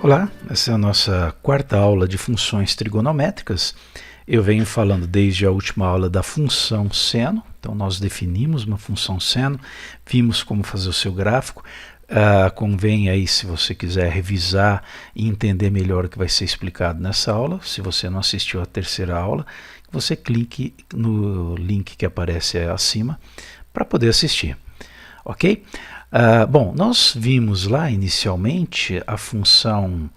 Olá, essa é a nossa quarta aula de funções trigonométricas. Eu venho falando desde a última aula da função seno. Então nós definimos uma função seno, vimos como fazer o seu gráfico. Convém aí, se você quiser revisar e entender melhor o que vai ser explicado nessa aula, se você não assistiu à terceira aula, você clique no link que aparece acima para poder assistir, ok? Bom, nós vimos lá inicialmente a função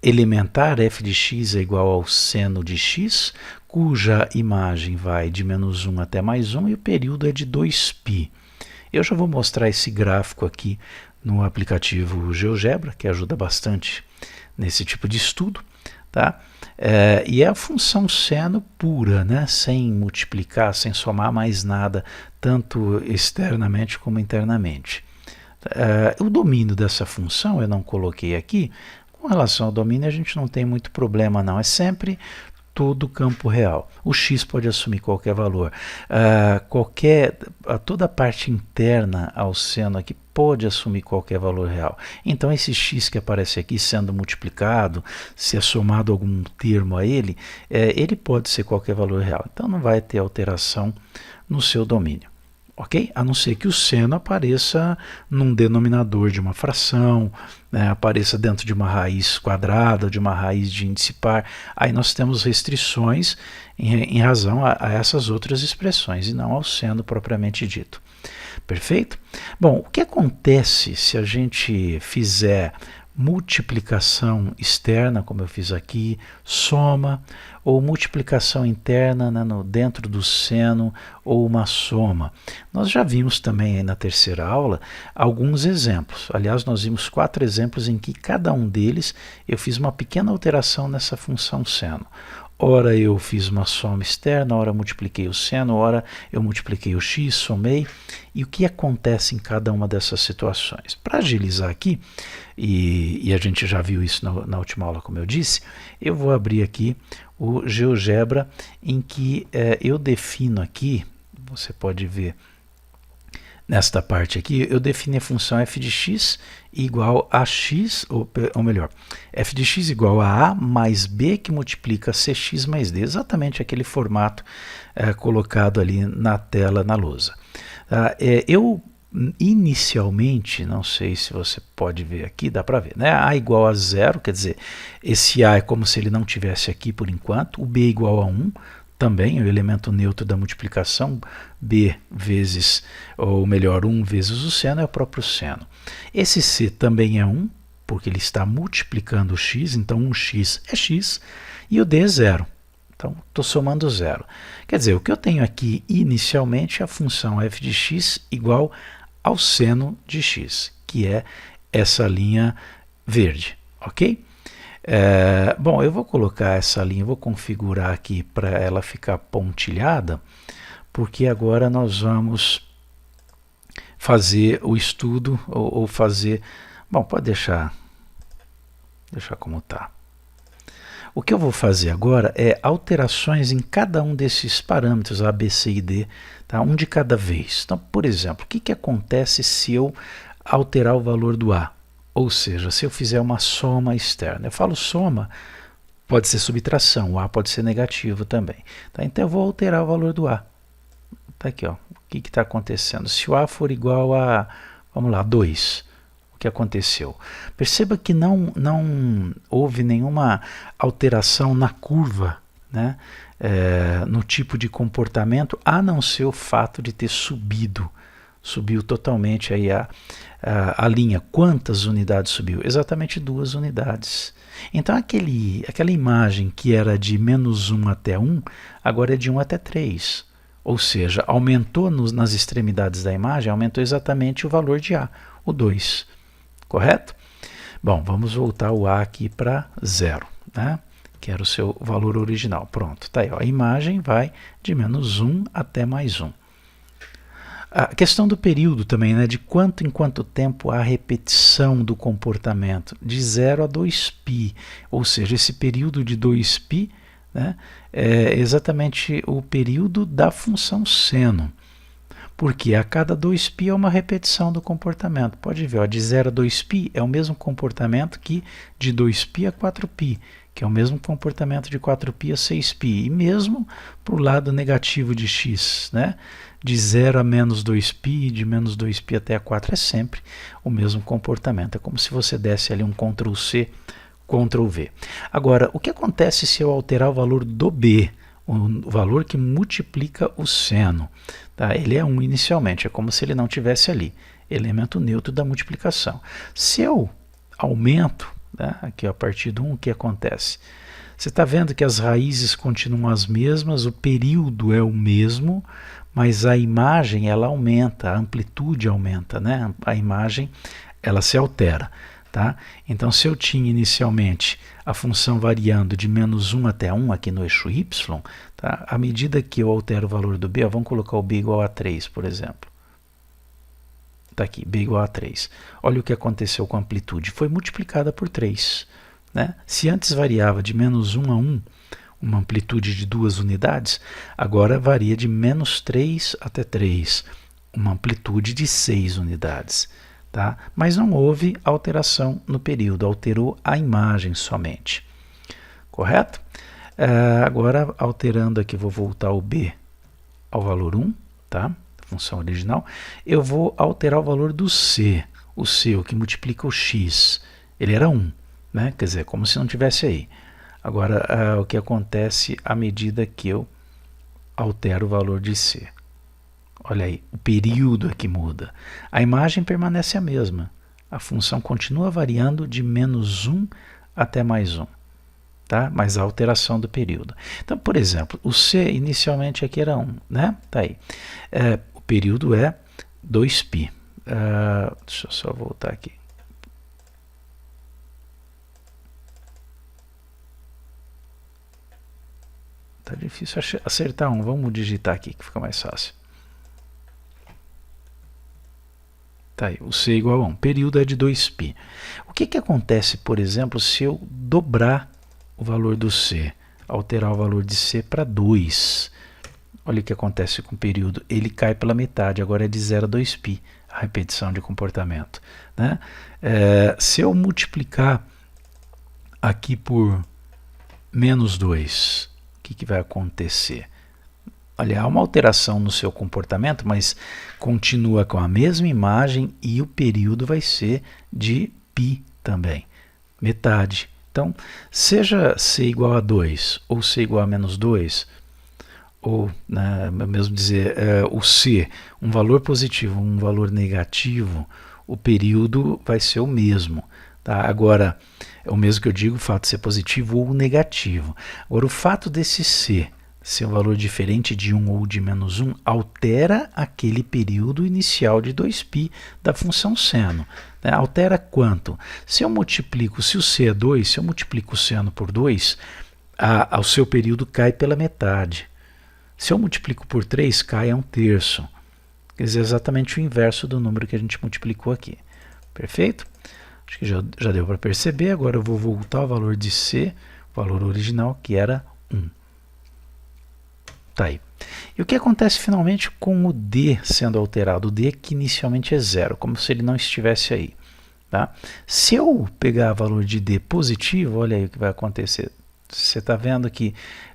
elementar f de x é igual ao seno de x, cuja imagem vai de menos 1 até mais 1 e o período é de 2π. Eu já vou mostrar esse gráfico aqui no aplicativo GeoGebra, que ajuda bastante nesse tipo de estudo, tá? E é a função seno pura, né? Sem multiplicar, sem somar mais nada, tanto externamente como internamente. O domínio dessa função eu não coloquei aqui. Com relação ao domínio a gente não tem muito problema não, é sempre todo o campo real. O x pode assumir qualquer valor, toda a parte interna ao seno aqui pode assumir qualquer valor real. Então esse x que aparece aqui sendo multiplicado, se é somado algum termo a ele, ele pode ser qualquer valor real. Então não vai ter alteração no seu domínio. Ok? A não ser que o seno apareça num denominador de uma fração, né, apareça dentro de uma raiz quadrada, de uma raiz de índice par. Aí nós temos restrições em razão a essas outras expressões e não ao seno propriamente dito. Perfeito? Bom, o que acontece se a gente fizer multiplicação externa, como eu fiz aqui, soma, ou multiplicação interna, né, dentro do seno, ou uma soma? Nós já vimos também aí na terceira aula alguns exemplos. Aliás, nós vimos 4 exemplos em que cada um deles eu fiz uma pequena alteração nessa função seno. Ora eu fiz uma soma externa, ora multipliquei o seno, ora eu multipliquei o x, somei. E o que acontece em cada uma dessas situações? Para agilizar aqui, e a gente já viu isso na última aula, como eu disse, eu vou abrir aqui o GeoGebra, em que eu defino aqui, você pode ver nesta parte aqui, eu defino a função f de x igual a x, ou melhor, f de x igual a mais b que multiplica cx mais d, exatamente aquele formato colocado ali na tela, na lousa. Eu inicialmente, não sei se você pode ver aqui, dá para ver, né? A igual a 0, quer dizer, esse a é como se ele não tivesse aqui por enquanto, o b igual a 1, também o elemento neutro da multiplicação, b vezes, ou melhor, 1 vezes o seno é o próprio seno. Esse c também é 1, porque ele está multiplicando o x, então 1x é x, e o d é 0. Então, estou somando 0. Quer dizer, o que eu tenho aqui inicialmente é a função f de x igual ao seno de x, que é essa linha verde, ok? Bom, eu vou colocar essa linha, vou configurar aqui para ela ficar pontilhada, porque agora nós vamos fazer o estudo, ou fazer... Bom, pode deixar como está. O que eu vou fazer agora é alterações em cada um desses parâmetros, A, B, C e D, tá? Um de cada vez. Então, por exemplo, o que acontece se eu alterar o valor do A? Ou seja, se eu fizer uma soma externa. Eu falo soma, pode ser subtração, o A pode ser negativo também. Tá? Então eu vou alterar o valor do A. Tá aqui, ó. O que está acontecendo? Se o A for igual a, vamos lá, 2. Que aconteceu? Perceba que não houve nenhuma alteração na curva, né? No tipo de comportamento, a não ser o fato de ter subiu totalmente aí a linha. Quantas unidades subiu? Exatamente 2 unidades. Então aquela imagem que era de menos 1 até 1, agora é de 1 até 3. Ou seja, aumentou nas extremidades da imagem, aumentou exatamente o valor de A, o 2. Correto? Bom, vamos voltar o A aqui para 0, né? Que era o seu valor original. Pronto, tá aí, ó. A imagem vai de menos 1 até mais 1. A questão do período também, né? De quanto em quanto tempo há repetição do comportamento, de 0 a 2π, ou seja, esse período de 2π, né, é exatamente o período da função seno. porque a cada 2π é uma repetição do comportamento. Pode ver, ó, de 0 a 2π é o mesmo comportamento que de 2π a 4π, que é o mesmo comportamento de 4π a 6π, e mesmo para o lado negativo de x, né? De 0 a menos 2π, de menos 2π até a 4 é sempre o mesmo comportamento. É como se você desse ali um Ctrl+C, Ctrl+V. Agora, o que acontece se eu alterar o valor do b, o valor que multiplica o seno? Tá? Ele é 1 inicialmente, é como se ele não tivesse ali, elemento neutro da multiplicação. Se eu aumento, né, aqui ó, a partir do 1, o que acontece? Você está vendo que as raízes continuam as mesmas, o período é o mesmo, mas a imagem ela aumenta, a amplitude aumenta, né? A imagem ela se altera. Tá? Então, se eu tinha inicialmente a função variando de menos 1 até 1 aqui no eixo y, tá? À medida que eu altero o valor do b, ó, vamos colocar o b igual a 3, por exemplo. Está aqui, b igual a 3. Olha o que aconteceu com a amplitude. Foi multiplicada por 3. Né? Se antes variava de menos 1 a 1, uma amplitude de 2 unidades, agora varia de menos 3 até 3, uma amplitude de 6 unidades. Tá? Mas não houve alteração no período, alterou a imagem somente. Correto? Agora, alterando aqui, vou voltar o b ao valor 1, tá? Função original. Eu vou alterar o valor do c, o que multiplica o x. Ele era 1, né? Quer dizer, como se não tivesse aí. Agora, o que acontece à medida que eu altero o valor de c? Olha aí, o período é que muda. A imagem permanece a mesma. A função continua variando de menos 1 até mais 1. Tá? Mas a alteração do período. Então, por exemplo, o c inicialmente aqui era 1. Né? Tá aí. O período é 2π. Deixa eu só voltar aqui. Tá difícil acertar um. Vamos digitar aqui que fica mais fácil. Tá aí, o c igual a 1. Período é de 2π. O que acontece, por exemplo, se eu dobrar o valor do c, alterar o valor de c para 2? Olha o que acontece com o período. Ele cai pela metade, agora é de 0 a 2π, a repetição de comportamento. Né? Se eu multiplicar aqui por menos 2, o que vai acontecer? Olha, há uma alteração no seu comportamento, mas continua com a mesma imagem e o período vai ser de π também, metade. Então, seja c igual a 2 ou c igual a menos 2, ou mesmo dizer o c, um valor positivo, um valor negativo, o período vai ser o mesmo. Tá? Agora, é o mesmo que eu digo, o fato de ser positivo ou negativo. Agora, o fato desse c ser um valor diferente de 1 ou de menos 1, altera aquele período inicial de 2π da função seno. Né? Altera quanto? Se eu multiplico, se o c é 2, se eu multiplico o seno por 2, o seu período cai pela metade. Se eu multiplico por 3, cai a 1/3. Quer dizer, exatamente o inverso do número que a gente multiplicou aqui. Perfeito? Acho que já deu para perceber. Agora eu vou voltar ao valor de c, o valor original, que era 1. Tá aí. E o que acontece finalmente com o d sendo alterado? O d que inicialmente é 0, como se ele não estivesse aí. Tá? Se eu pegar o valor de d positivo, olha aí o que vai acontecer. Você está vendo que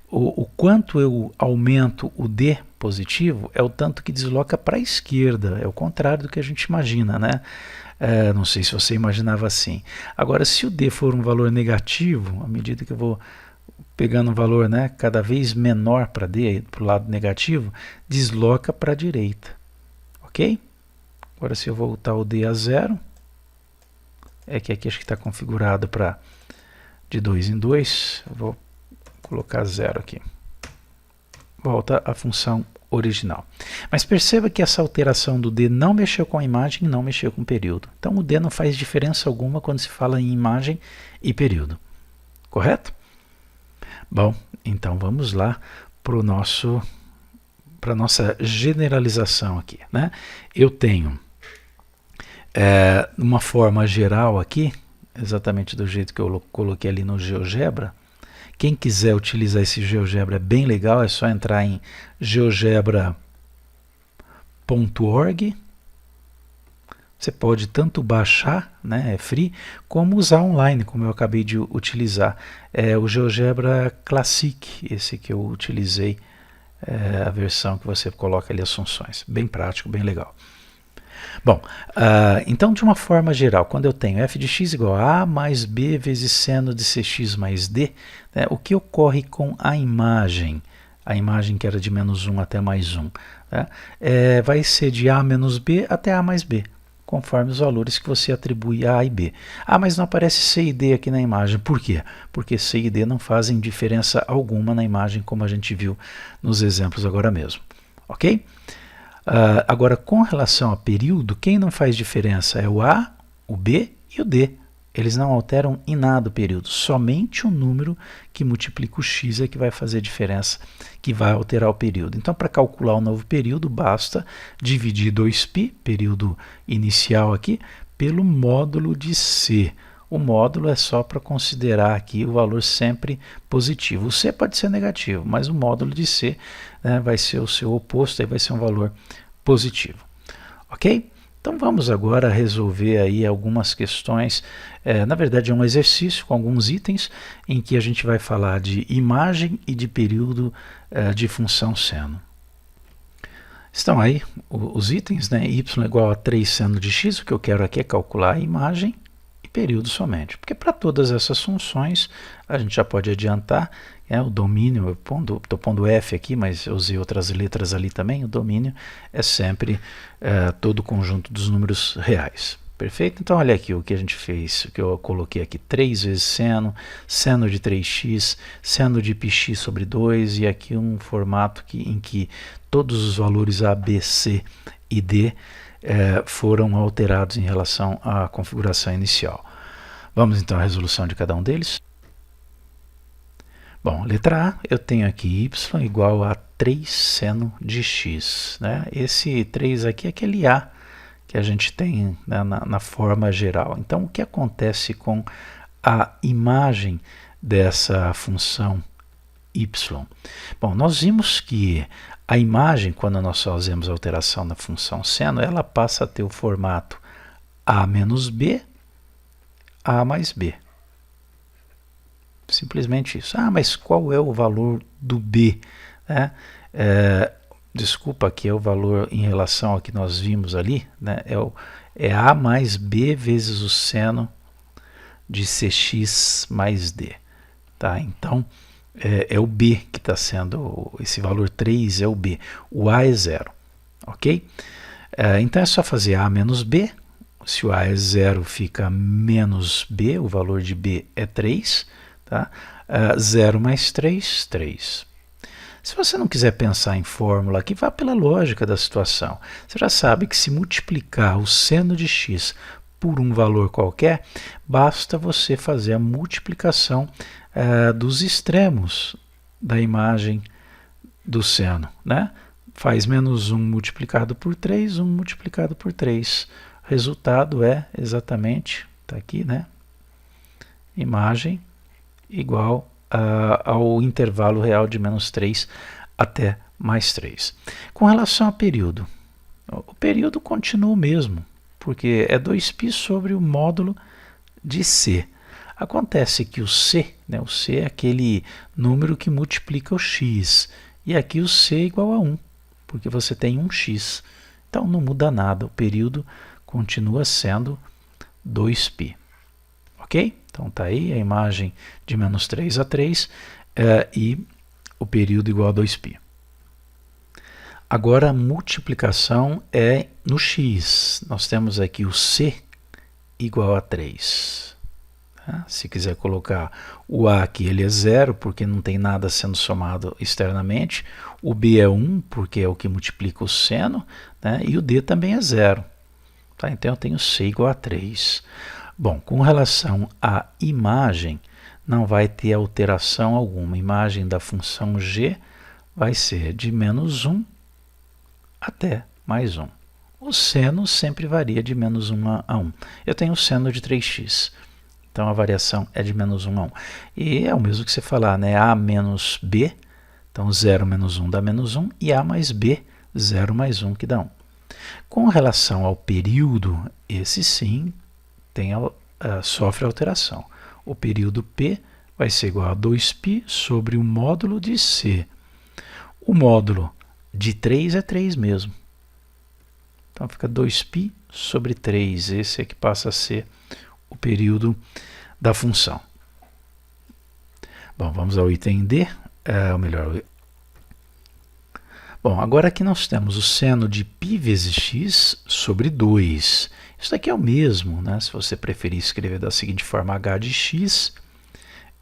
o quanto eu aumento o d positivo é o tanto que desloca para a esquerda. É o contrário do que a gente imagina, né? Não sei se você imaginava assim. Agora, se o d for um valor negativo, à medida que eu vou pegando um valor, né, cada vez menor para d, para o lado negativo, desloca para a direita. Ok? Agora, se eu voltar o d a 0, é que aqui acho que está configurado para de 2 em 2, eu vou colocar 0 aqui. Volta a função original. Mas perceba que essa alteração do d não mexeu com a imagem e não mexeu com o período. Então, o d não faz diferença alguma quando se fala em imagem e período. Correto? Bom, então vamos lá para a nossa generalização aqui. Né? Eu tenho uma forma geral aqui, exatamente do jeito que eu coloquei ali no GeoGebra. Quem quiser utilizar esse GeoGebra é bem legal, é só entrar em geogebra.com .org. Você pode tanto baixar, né, é free, como usar online, como eu acabei de utilizar. É o GeoGebra Classic, esse que eu utilizei, a versão que você coloca ali as funções. Bem prático, bem legal. Bom, então de uma forma geral, quando eu tenho f de x igual a mais b vezes seno de cx mais d, né, o que ocorre com a imagem que era de menos 1 até mais 1, né, vai ser de a menos b até a mais b, conforme os valores que você atribui a e b. Ah, mas não aparece c e d aqui na imagem. Por quê? Porque c e d não fazem diferença alguma na imagem, como a gente viu nos exemplos agora mesmo. Ok? Agora, com relação a período, quem não faz diferença é o a, o b e o d. Eles não alteram em nada o período, somente o número que multiplica o x é que vai fazer diferença, que vai alterar o período. Então, para calcular o novo período, basta dividir 2π, período inicial aqui, pelo módulo de c. O módulo é só para considerar aqui o valor sempre positivo. O c pode ser negativo, mas o módulo de c, né, vai ser o seu oposto, aí vai ser um valor positivo. Ok? Então vamos agora resolver aí algumas questões, na verdade é um exercício com alguns itens em que a gente vai falar de imagem e de período de função seno. Estão aí os itens, né? Y igual a 3 seno de x, o que eu quero aqui é calcular a imagem e período somente, porque para todas essas funções a gente já pode adiantar, o domínio, estou pondo f aqui, mas eu usei outras letras ali também, o domínio é sempre todo o conjunto dos números reais. Perfeito? Então olha aqui o que a gente fez, o que eu coloquei aqui, 3 vezes seno, seno de 3x, seno de πx sobre 2, e aqui um formato em que todos os valores a, b, c e d foram alterados em relação à configuração inicial. Vamos então à resolução de cada um deles. Bom, letra A, eu tenho aqui y igual a 3 seno de x. Né? Esse 3 aqui é aquele a que a gente tem, né, na forma geral. Então, o que acontece com a imagem dessa função y? Bom, nós vimos que a imagem, quando nós fazemos a alteração na função seno, ela passa a ter o formato a menos b, a mais b. Simplesmente isso. Ah, mas qual é o valor do b? Desculpa, aqui é o valor em relação ao que nós vimos ali, né? É a mais b vezes o seno de cx mais d. Tá? Então, é o b que está sendo, esse valor 3 é o b. O a é 0. Ok? Então é só fazer a menos b. Se o a é 0, fica menos b, o valor de b é 3. Tá? 0 mais 3, 3. Se você não quiser pensar em fórmula aqui, vá pela lógica da situação. Você já sabe que se multiplicar o seno de x por um valor qualquer, basta você fazer a multiplicação dos extremos da imagem do seno. Né? Faz menos 1 multiplicado por 3, 1 multiplicado por 3. O resultado é exatamente, está aqui, né? Imagem igual ao intervalo real de menos 3 até mais 3. Com relação ao período, o período continua o mesmo, porque é 2π sobre o módulo de c. Acontece que o c, né, o c é aquele número que multiplica o x, e aqui o c é igual a 1, porque você tem 1x. Então não muda nada, o período continua sendo 2π. Ok? Então está aí a imagem de menos 3 a 3 e o período igual a 2π. Agora a multiplicação é no x. Nós temos aqui o c igual a 3. Tá? Se quiser colocar o a aqui, ele é 0, porque não tem nada sendo somado externamente. O b é 1, porque é o que multiplica o seno, né? E o d também é 0. Tá? Então eu tenho c igual a 3. Bom, com relação à imagem, não vai ter alteração alguma. A imagem da função g vai ser de menos 1 até mais 1. O seno sempre varia de menos 1 a 1. Eu tenho o seno de 3x, então a variação é de menos 1 a 1. E é o mesmo que você falar, né? A menos b, então 0 menos 1 dá menos 1, e a mais b, 0 mais 1 que dá 1. Com relação ao período, esse sim sofre alteração. O período P vai ser igual a 2π sobre o módulo de C. O módulo de 3 é 3 mesmo. Então fica 2π sobre 3. Esse é que passa a ser o período da função. Bom, vamos ao item D. Bom, agora aqui nós temos o seno de π vezes x sobre 2. Isso daqui é o mesmo, né? Se você preferir escrever da seguinte forma, h de x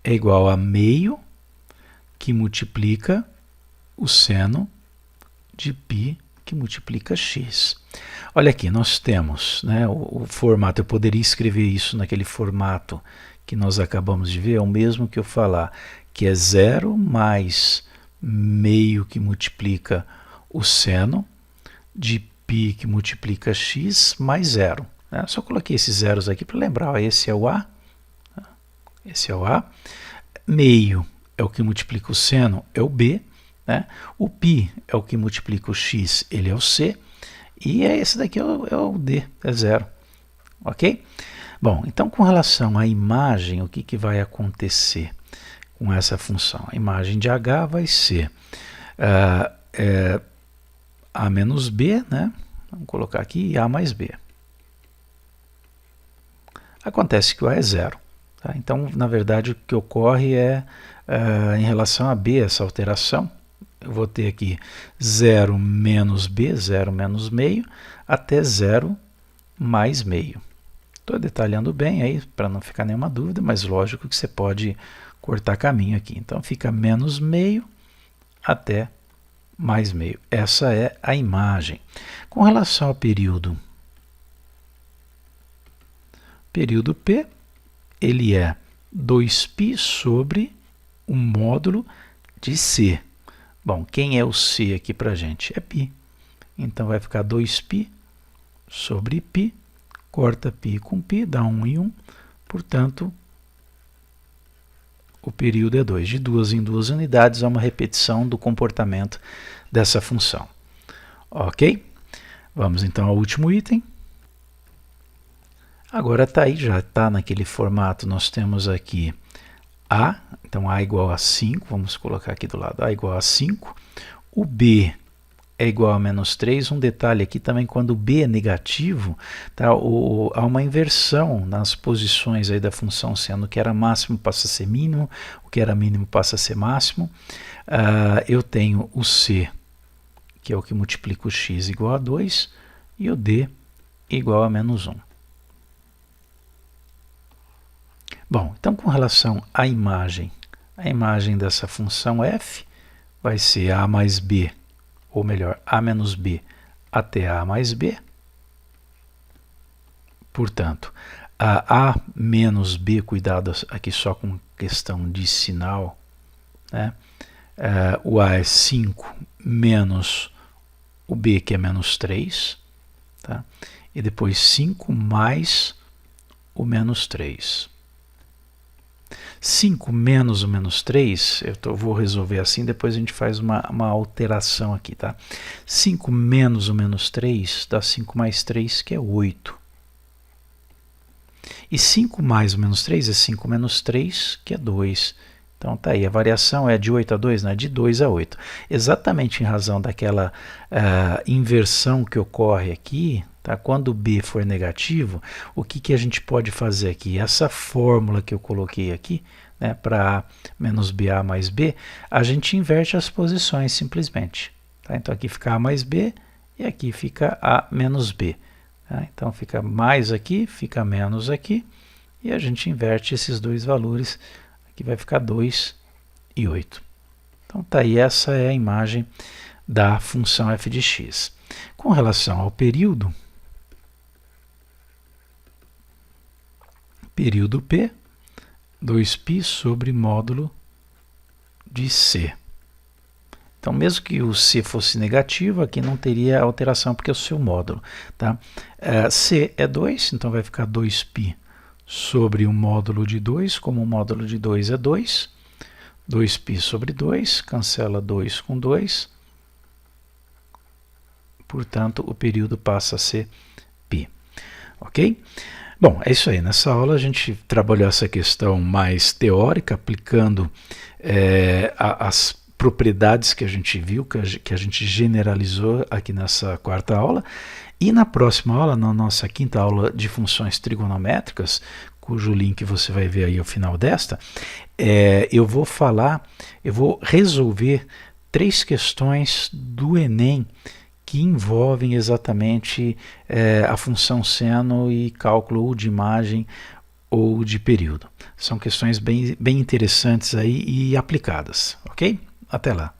é igual a meio que multiplica o seno de π que multiplica x. Olha aqui, nós temos, né, o formato, eu poderia escrever isso naquele formato que nós acabamos de ver, é o mesmo que eu falar, que é 0 mais meio que multiplica o seno de π que multiplica x mais 0. Né? Só coloquei esses zeros aqui para lembrar, ó, esse é o A, esse é o A, meio é o que multiplica o seno, é o B, né? O π é o que multiplica o x, ele é o C, e esse daqui é o D, é 0. Ok? Bom, então com relação à imagem, o que vai acontecer com essa função? A imagem de h vai ser a menos b, né? Vamos colocar aqui a mais b. Acontece que o a é 0. Tá? Então, na verdade, o que ocorre é, em relação a b, essa alteração, eu vou ter aqui 0 menos b, 0 menos meio, até 0 mais meio. Estou detalhando bem aí, para não ficar nenhuma dúvida, mas lógico que você pode cortar caminho aqui. Então, fica menos meio até mais meio. Essa é a imagem. Com relação ao período P, ele é 2π sobre o módulo de C. Bom, quem é o C aqui para a gente? É π. Então, vai ficar 2π sobre π, corta π com π, dá 1 e 1. Portanto, o período é 2. De 2 em 2 unidades, é uma repetição do comportamento dessa função. Ok? Vamos então ao último item. Agora está aí, já está naquele formato, nós temos aqui A, então A igual a 5, vamos colocar aqui do lado, A igual a 5. O B é igual a menos 3. Um detalhe aqui também, quando o B é negativo, tá, há uma inversão nas posições aí da função, sendo que era máximo passa a ser mínimo, o que era mínimo passa a ser máximo. Eu tenho o C, que é o que multiplica o x igual a 2, e o D igual a menos 1. Bom, então com relação à imagem, a imagem dessa função f vai ser a mais b, ou melhor, a menos b até a mais b. Portanto, a menos b, cuidado aqui só com questão de sinal, né? O a é 5 menos o b, que é menos 3, tá? E depois 5 mais o menos 3. 5 menos o menos 3, vou resolver assim, depois a gente faz uma alteração aqui, tá? 5 menos o menos 3 dá 5 mais 3, que é 8. E 5 mais o menos 3 é 5 menos 3, que é 2. Então tá aí, a variação é de 8 a 2, né? De 2 a 8. Exatamente em razão daquela inversão que ocorre aqui, tá? Quando o b for negativo, o que a gente pode fazer aqui? Essa fórmula que eu coloquei aqui, né, para a menos ba mais b, a gente inverte as posições simplesmente. Tá? Então aqui fica a mais b e aqui fica a menos b. Tá? Então fica mais aqui, fica menos aqui, e a gente inverte esses dois valores. Aqui vai ficar 2 e 8. Então tá aí, essa é a imagem da função f de x. Com relação ao período P, 2π sobre módulo de C. Então, mesmo que o C fosse negativo, aqui não teria alteração, porque é o seu módulo. Tá? C é 2, então vai ficar 2π sobre o módulo de 2, como o módulo de 2 é 2. 2π sobre 2, cancela 2 com 2. portanto o período passa a ser π. Ok? Bom, é isso aí. Nessa aula a gente trabalhou essa questão mais teórica, aplicando as propriedades que a gente viu, que a gente generalizou aqui nessa quarta aula. E na próxima aula, na nossa quinta aula de funções trigonométricas, cujo link você vai ver aí ao final desta, eu vou resolver 3 questões do Enem que envolvem exatamente a função seno e cálculo ou de imagem ou de período. São questões bem interessantes aí e aplicadas, ok? Até lá!